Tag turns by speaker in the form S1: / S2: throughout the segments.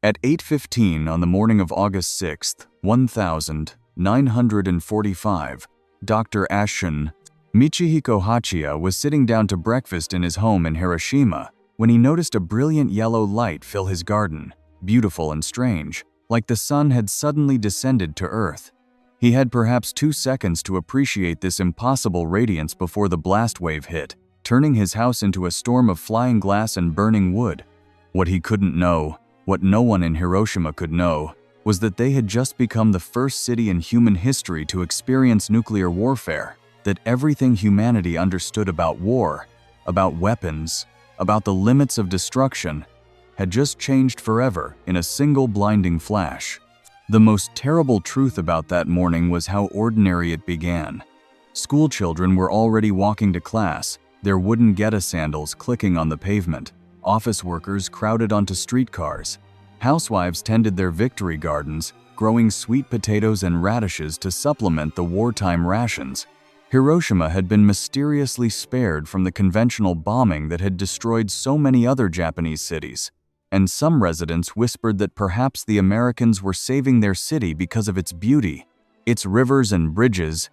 S1: At 8:15 on the morning of August 6, 1945, Dr. Ashun Michihiko Hachiya was sitting down to breakfast in his home in Hiroshima when he noticed a brilliant yellow light fill his garden, beautiful and strange, like the sun had suddenly descended to Earth. He had perhaps 2 seconds to appreciate this impossible radiance before the blast wave hit, turning his house into a storm of flying glass and burning wood. What he couldn't know, what no one in Hiroshima could know, was that they had just become the first city in human history to experience nuclear warfare, that everything humanity understood about war, about weapons, about the limits of destruction, had just changed forever in a single blinding flash. The most terrible truth about that morning was how ordinary it began. School children were already walking to class, their wooden Geta sandals clicking on the pavement. Office workers crowded onto streetcars. Housewives tended their victory gardens, growing sweet potatoes and radishes to supplement the wartime rations. Hiroshima had been mysteriously spared from the conventional bombing that had destroyed so many other Japanese cities, and some residents whispered that perhaps the Americans were saving their city because of its beauty, its rivers and bridges,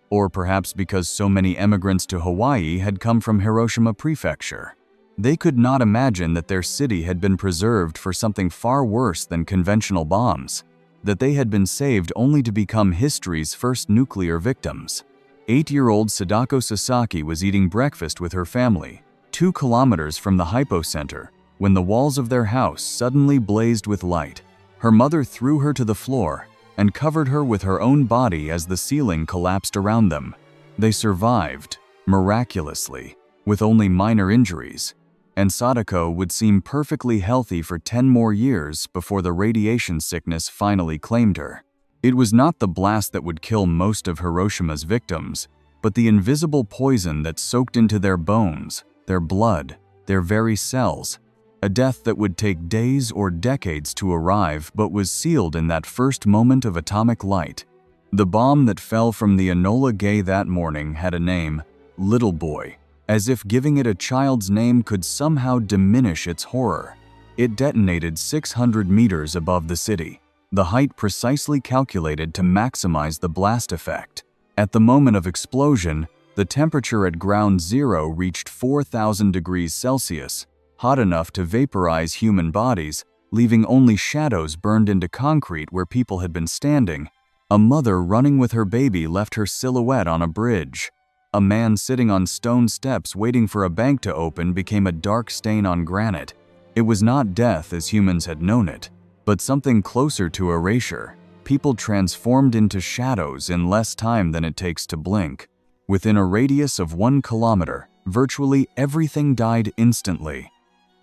S1: or perhaps because so many emigrants to Hawaii had come from Hiroshima Prefecture. They could not imagine that their city had been preserved for something far worse than conventional bombs, that they had been saved only to become history's first nuclear victims. 8-year-old Sadako Sasaki was eating breakfast with her family, 2 kilometers from the hypocenter, when the walls of their house suddenly blazed with light. Her mother threw her to the floor and covered her with her own body as the ceiling collapsed around them. They survived, miraculously, with only minor injuries, and Sadako would seem perfectly healthy for 10 more years before the radiation sickness finally claimed her. It was not the blast that would kill most of Hiroshima's victims, but the invisible poison that soaked into their bones, their blood, their very cells, a death that would take days or decades to arrive but was sealed in that first moment of atomic light. The bomb that fell from the Enola Gay that morning had a name, Little Boy, as if giving it a child's name could somehow diminish its horror. It detonated 600 meters above the city, the height precisely calculated to maximize the blast effect. At the moment of explosion, the temperature at ground zero reached 4,000 degrees Celsius, hot enough to vaporize human bodies, leaving only shadows burned into concrete where people had been standing. A mother running with her baby left her silhouette on a bridge. A man sitting on stone steps waiting for a bank to open became a dark stain on granite. It was not death as humans had known it, but something closer to erasure. People transformed into shadows in less time than it takes to blink. Within a radius of 1 kilometer, virtually everything died instantly.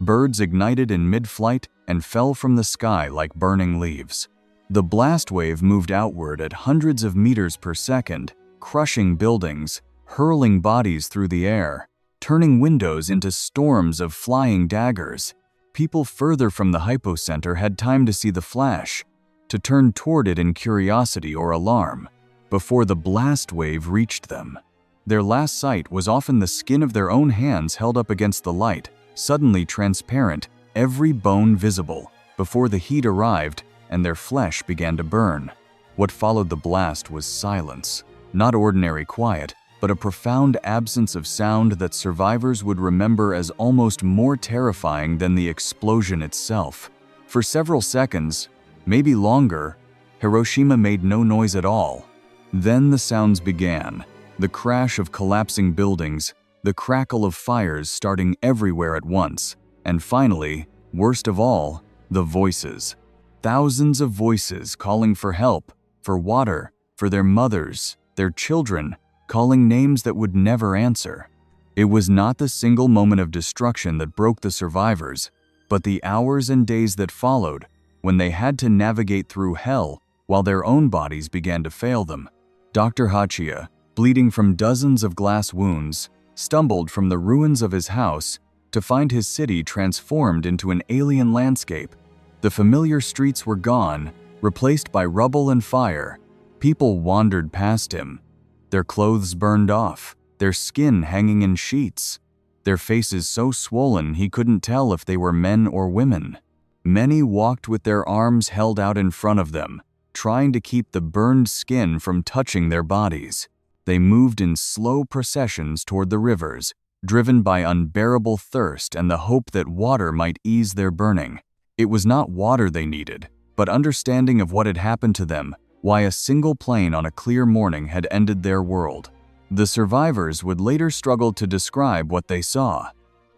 S1: Birds ignited in mid-flight and fell from the sky like burning leaves. The blast wave moved outward at hundreds of meters per second, crushing buildings, hurling bodies through the air, turning windows into storms of flying daggers. People further from the hypocenter had time to see the flash, to turn toward it in curiosity or alarm, before the blast wave reached them. Their last sight was often the skin of their own hands held up against the light, suddenly transparent, every bone visible, before the heat arrived and their flesh began to burn. What followed the blast was silence, not ordinary quiet, but a profound absence of sound that survivors would remember as almost more terrifying than the explosion itself. For several seconds, maybe longer, Hiroshima made no noise at all. Then the sounds began, the crash of collapsing buildings, the crackle of fires starting everywhere at once, and finally, worst of all, the voices. Thousands of voices calling for help, for water, for their mothers, their children, calling names that would never answer. It was not the single moment of destruction that broke the survivors, but the hours and days that followed, when they had to navigate through hell while their own bodies began to fail them. Dr. Hachiya, bleeding from dozens of glass wounds, stumbled from the ruins of his house to find his city transformed into an alien landscape. The familiar streets were gone, replaced by rubble and fire. People wandered past him, their clothes burned off, their skin hanging in sheets, their faces so swollen he couldn't tell if they were men or women. Many walked with their arms held out in front of them, trying to keep the burned skin from touching their bodies. They moved in slow processions toward the rivers, driven by unbearable thirst and the hope that water might ease their burning. It was not water they needed, but understanding of what had happened to them, why a single plane on a clear morning had ended their world. The survivors would later struggle to describe what they saw.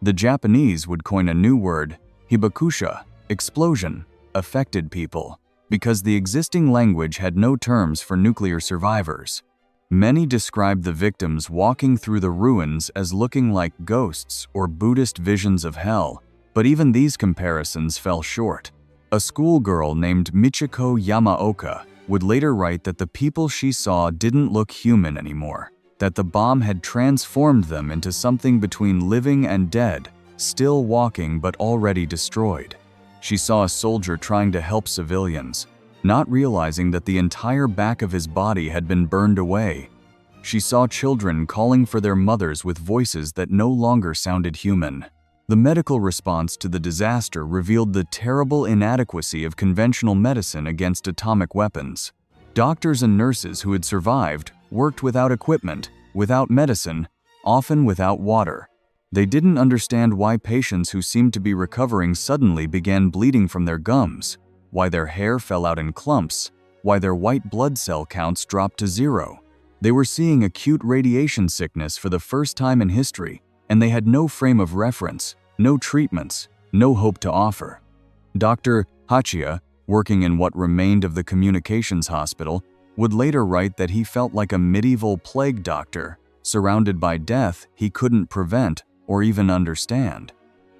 S1: The Japanese would coin a new word, hibakusha, explosion, affected people, because the existing language had no terms for nuclear survivors. Many described the victims walking through the ruins as looking like ghosts or Buddhist visions of hell, but even these comparisons fell short. A schoolgirl named Michiko Yamaoka would later write that the people she saw didn't look human anymore, that the bomb had transformed them into something between living and dead, still walking but already destroyed. She saw a soldier trying to help civilians, not realizing that the entire back of his body had been burned away. She saw children calling for their mothers with voices that no longer sounded human. The medical response to the disaster revealed the terrible inadequacy of conventional medicine against atomic weapons. Doctors and nurses who had survived worked without equipment, without medicine, often without water. They didn't understand why patients who seemed to be recovering suddenly began bleeding from their gums, why their hair fell out in clumps, why their white blood cell counts dropped to zero. They were seeing acute radiation sickness for the first time in history, and they had no frame of reference, no treatments, no hope to offer. Dr. Hachia, working in what remained of the communications hospital, would later write that he felt like a medieval plague doctor, surrounded by death he couldn't prevent or even understand.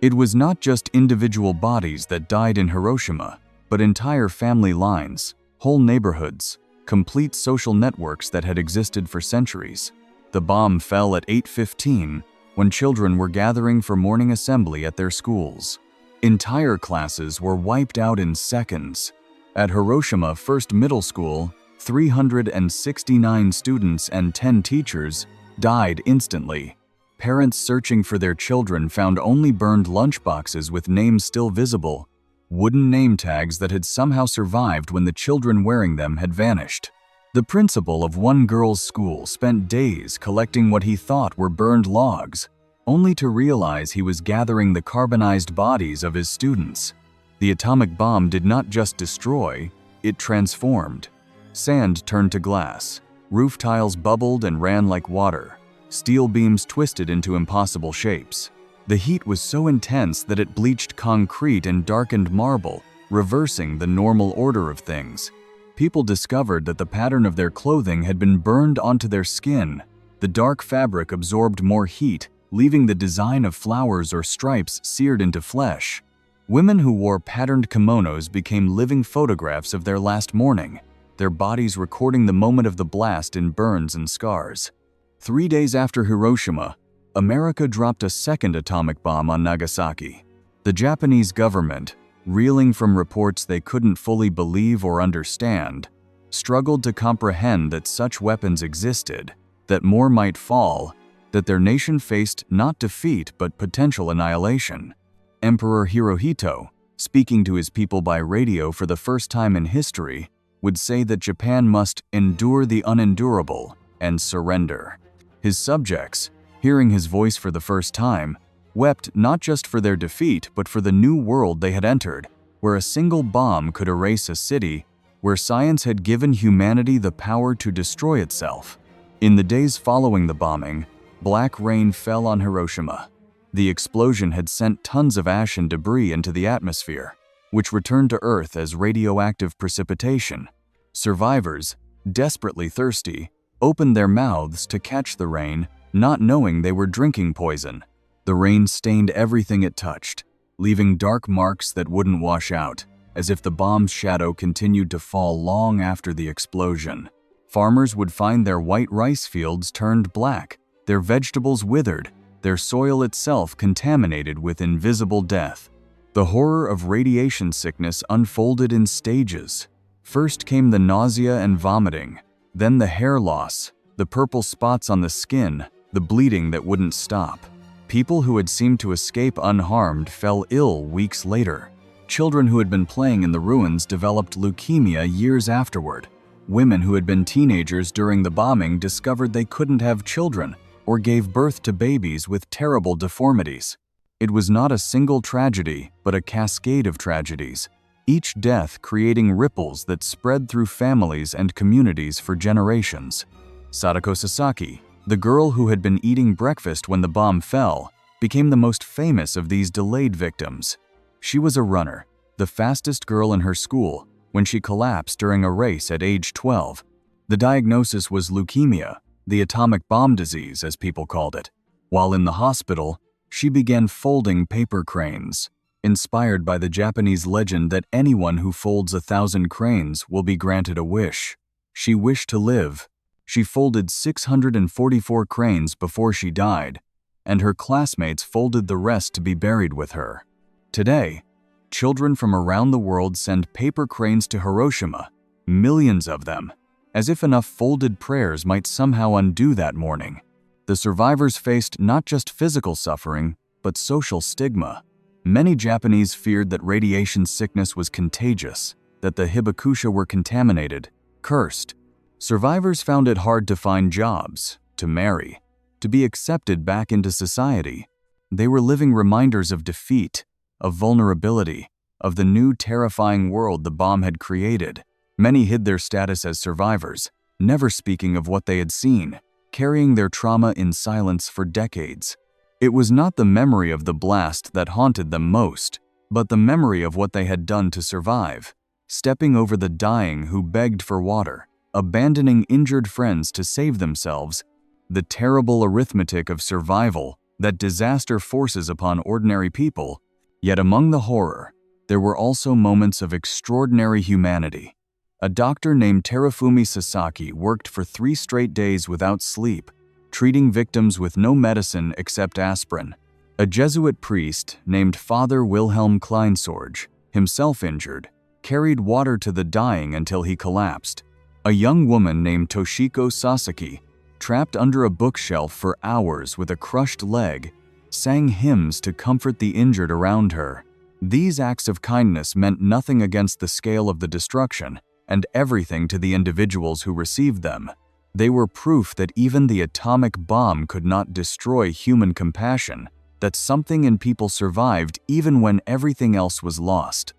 S1: It was not just individual bodies that died in Hiroshima, but entire family lines, whole neighborhoods, complete social networks that had existed for centuries. The bomb fell at 8:15 when children were gathering for morning assembly at their schools. Entire classes were wiped out in seconds. At Hiroshima First Middle School, 369 students and 10 teachers died instantly. Parents searching for their children found only burned lunchboxes with names still visible, wooden name tags that had somehow survived when the children wearing them had vanished. The principal of one girl's school spent days collecting what he thought were burned logs, only to realize he was gathering the carbonized bodies of his students. The atomic bomb did not just destroy, it transformed. Sand turned to glass, roof tiles bubbled and ran like water, steel beams twisted into impossible shapes. The heat was so intense that it bleached concrete and darkened marble, reversing the normal order of things. People discovered that the pattern of their clothing had been burned onto their skin. The dark fabric absorbed more heat, leaving the design of flowers or stripes seared into flesh. Women who wore patterned kimonos became living photographs of their last morning, their bodies recording the moment of the blast in burns and scars. 3 days after Hiroshima, America dropped a second atomic bomb on Nagasaki. The Japanese government, reeling from reports they couldn't fully believe or understand, struggled to comprehend that such weapons existed, that more might fall, that their nation faced not defeat but potential annihilation. Emperor Hirohito, speaking to his people by radio for the first time in history, would say that Japan must endure the unendurable and surrender. His subjects, hearing his voice for the first time, wept not just for their defeat but for the new world they had entered, where a single bomb could erase a city, where science had given humanity the power to destroy itself. In the days following the bombing, black rain fell on Hiroshima. The explosion had sent tons of ash and debris into the atmosphere, which returned to Earth as radioactive precipitation. Survivors, desperately thirsty, opened their mouths to catch the rain, not knowing they were drinking poison. The rain stained everything it touched, leaving dark marks that wouldn't wash out, as if the bomb's shadow continued to fall long after the explosion. Farmers would find their white rice fields turned black, their vegetables withered, their soil itself contaminated with invisible death. The horror of radiation sickness unfolded in stages. First came the nausea and vomiting, then the hair loss, the purple spots on the skin, the bleeding that wouldn't stop. People who had seemed to escape unharmed fell ill weeks later. Children who had been playing in the ruins developed leukemia years afterward. Women who had been teenagers during the bombing discovered they couldn't have children or gave birth to babies with terrible deformities. It was not a single tragedy, but a cascade of tragedies, each death creating ripples that spread through families and communities for generations. Sadako Sasaki, the girl who had been eating breakfast when the bomb fell, became the most famous of these delayed victims. She was a runner, the fastest girl in her school, when she collapsed during a race at age 12. The diagnosis was leukemia, the atomic bomb disease as people called it. While in the hospital, she began folding paper cranes, inspired by the Japanese legend that anyone who folds 1,000 cranes will be granted a wish. She wished to live. She folded 644 cranes before she died, and her classmates folded the rest to be buried with her. Today, children from around the world send paper cranes to Hiroshima, millions of them, as if enough folded prayers might somehow undo that mourning. The survivors faced not just physical suffering, but social stigma. Many Japanese feared that radiation sickness was contagious, that the hibakusha were contaminated, cursed. Survivors found it hard to find jobs, to marry, to be accepted back into society. They were living reminders of defeat, of vulnerability, of the new terrifying world the bomb had created. Many hid their status as survivors, never speaking of what they had seen, carrying their trauma in silence for decades. It was not the memory of the blast that haunted them most, but the memory of what they had done to survive, stepping over the dying who begged for water, abandoning injured friends to save themselves, the terrible arithmetic of survival that disaster forces upon ordinary people. Yet among the horror, there were also moments of extraordinary humanity. A doctor named Terafumi Sasaki worked for 3 straight days without sleep, treating victims with no medicine except aspirin. A Jesuit priest named Father Wilhelm Kleinsorge, himself injured, carried water to the dying until he collapsed. A young woman named Toshiko Sasaki, trapped under a bookshelf for hours with a crushed leg, sang hymns to comfort the injured around her. These acts of kindness meant nothing against the scale of the destruction, and everything to the individuals who received them. They were proof that even the atomic bomb could not destroy human compassion, that something in people survived even when everything else was lost.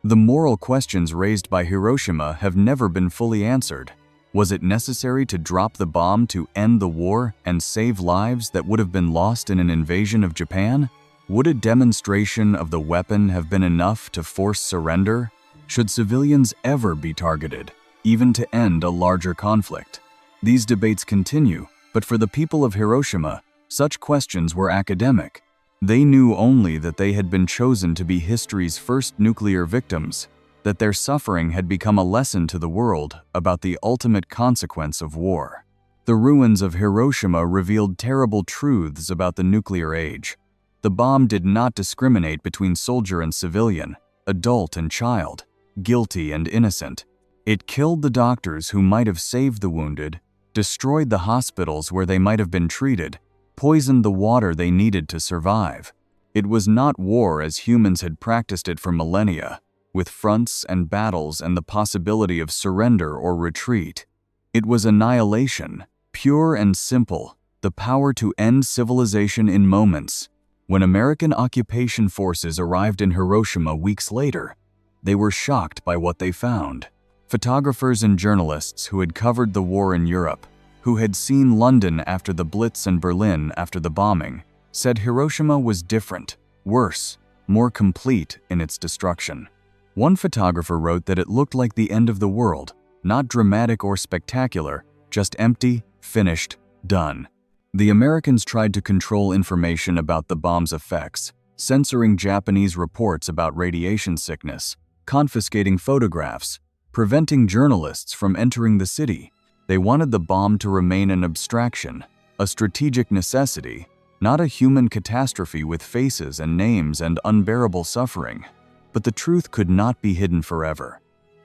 S1: The moral questions raised by Hiroshima have never been fully answered. Was it necessary to drop the bomb to end the war and save lives that would have been lost in an invasion of Japan? Would a demonstration of the weapon have been enough to force surrender? Should civilians ever be targeted, even to end a larger conflict? These debates continue, but for the people of Hiroshima, such questions were academic. They knew only that they had been chosen to be history's first nuclear victims, that their suffering had become a lesson to the world about the ultimate consequence of war. The ruins of Hiroshima revealed terrible truths about the nuclear age. The bomb did not discriminate between soldier and civilian, adult and child, guilty and innocent. It killed the doctors who might have saved the wounded, destroyed the hospitals where they might have been treated, poisoned the water they needed to survive. It was not war as humans had practiced it for millennia, with fronts and battles and the possibility of surrender or retreat. It was annihilation, pure and simple, the power to end civilization in moments. When American occupation forces arrived in Hiroshima weeks later, they were shocked by what they found. Photographers and journalists who had covered the war in Europe, who had seen London after the Blitz and Berlin after the bombing, said Hiroshima was different, worse, more complete in its destruction. One photographer wrote that it looked like the end of the world, not dramatic or spectacular, just empty, finished, done. The Americans tried to control information about the bomb's effects, censoring Japanese reports about radiation sickness, confiscating photographs, preventing journalists from entering the city. They wanted the bomb to remain an abstraction, a strategic necessity, not a human catastrophe with faces and names and unbearable suffering. But the truth could not be hidden forever.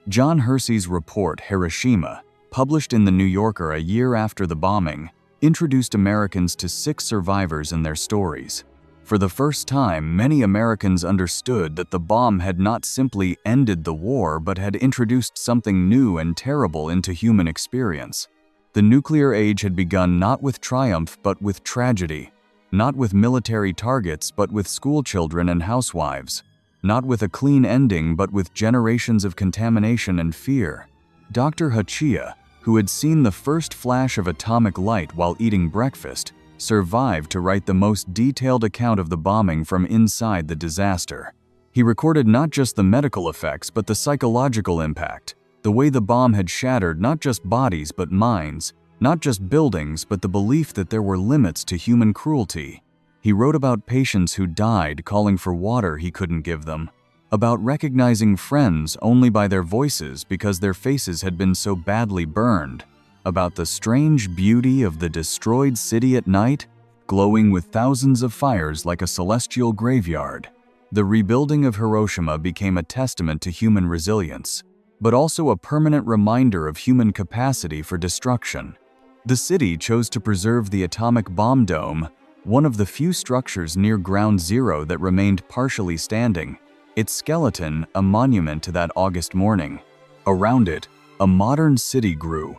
S1: John Hersey's report, Hiroshima, published in The New Yorker a year after the bombing, introduced Americans to 6 survivors and their stories. For the first time, many Americans understood that the bomb had not simply ended the war but had introduced something new and terrible into human experience. The nuclear age had begun not with triumph but with tragedy, not with military targets but with schoolchildren and housewives, not with a clean ending but with generations of contamination and fear. Dr. Hachiya, who had seen the first flash of atomic light while eating breakfast, survived to write the most detailed account of the bombing from inside the disaster. He recorded not just the medical effects but the psychological impact, the way the bomb had shattered not just bodies but minds, not just buildings but the belief that there were limits to human cruelty. He wrote about patients who died calling for water he couldn't give them, about recognizing friends only by their voices because their faces had been so badly burned, about the strange beauty of the destroyed city at night, glowing with thousands of fires like a celestial graveyard. The rebuilding of Hiroshima became a testament to human resilience, but also a permanent reminder of human capacity for destruction. The city chose to preserve the atomic bomb dome, one of the few structures near Ground Zero that remained partially standing, its skeleton a monument to that August morning. Around it, a modern city grew.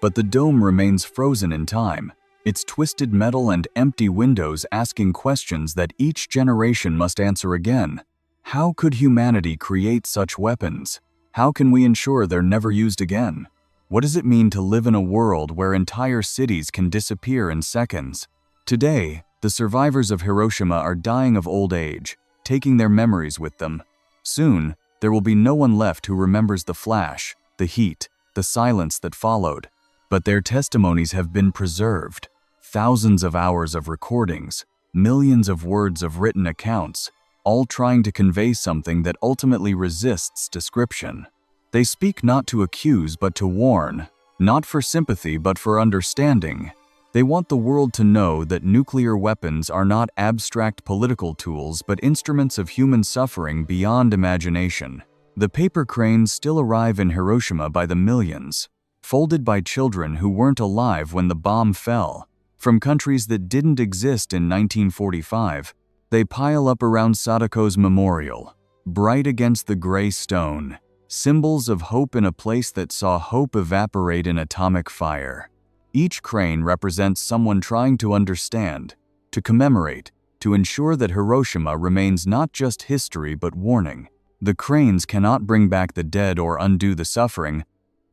S1: But the dome remains frozen in time, its twisted metal and empty windows asking questions that each generation must answer again. How could humanity create such weapons? How can we ensure they're never used again? What does it mean to live in a world where entire cities can disappear in seconds? Today, the survivors of Hiroshima are dying of old age, taking their memories with them. Soon, there will be no one left who remembers the flash, the heat, the silence that followed. But their testimonies have been preserved. Thousands of hours of recordings, millions of words of written accounts, all trying to convey something that ultimately resists description. They speak not to accuse but to warn, not for sympathy but for understanding. They want the world to know that nuclear weapons are not abstract political tools but instruments of human suffering beyond imagination. The paper cranes still arrive in Hiroshima by the millions, folded by children who weren't alive when the bomb fell. From countries that didn't exist in 1945, they pile up around Sadako's memorial, bright against the gray stone, symbols of hope in a place that saw hope evaporate in atomic fire. Each crane represents someone trying to understand, to commemorate, to ensure that Hiroshima remains not just history but warning. The cranes cannot bring back the dead or undo the suffering,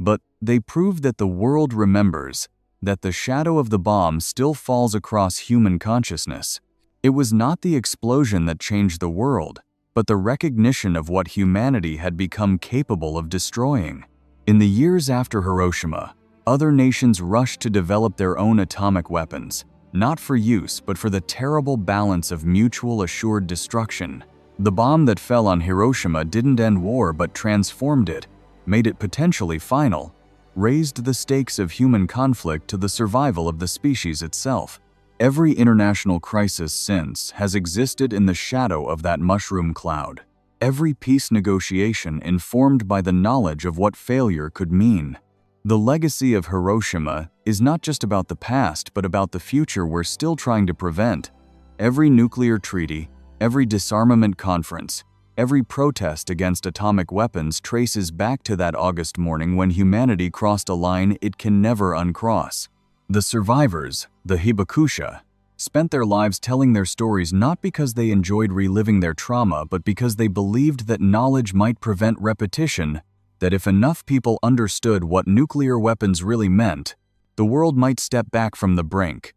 S1: but they prove that the world remembers, that the shadow of the bomb still falls across human consciousness. It was not the explosion that changed the world, but the recognition of what humanity had become capable of destroying. In the years after Hiroshima, other nations rushed to develop their own atomic weapons, not for use but for the terrible balance of mutual assured destruction. The bomb that fell on Hiroshima didn't end war but transformed it, made it potentially final, raised the stakes of human conflict to the survival of the species itself. Every international crisis since has existed in the shadow of that mushroom cloud. Every peace negotiation informed by the knowledge of what failure could mean. The legacy of Hiroshima is not just about the past but about the future we're still trying to prevent. Every nuclear treaty, every disarmament conference, every protest against atomic weapons traces back to that August morning when humanity crossed a line it can never uncross. The survivors, the Hibakusha, spent their lives telling their stories not because they enjoyed reliving their trauma but because they believed that knowledge might prevent repetition, that if enough people understood what nuclear weapons really meant, the world might step back from the brink.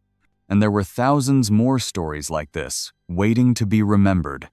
S1: And there were thousands more stories like this, waiting to be remembered.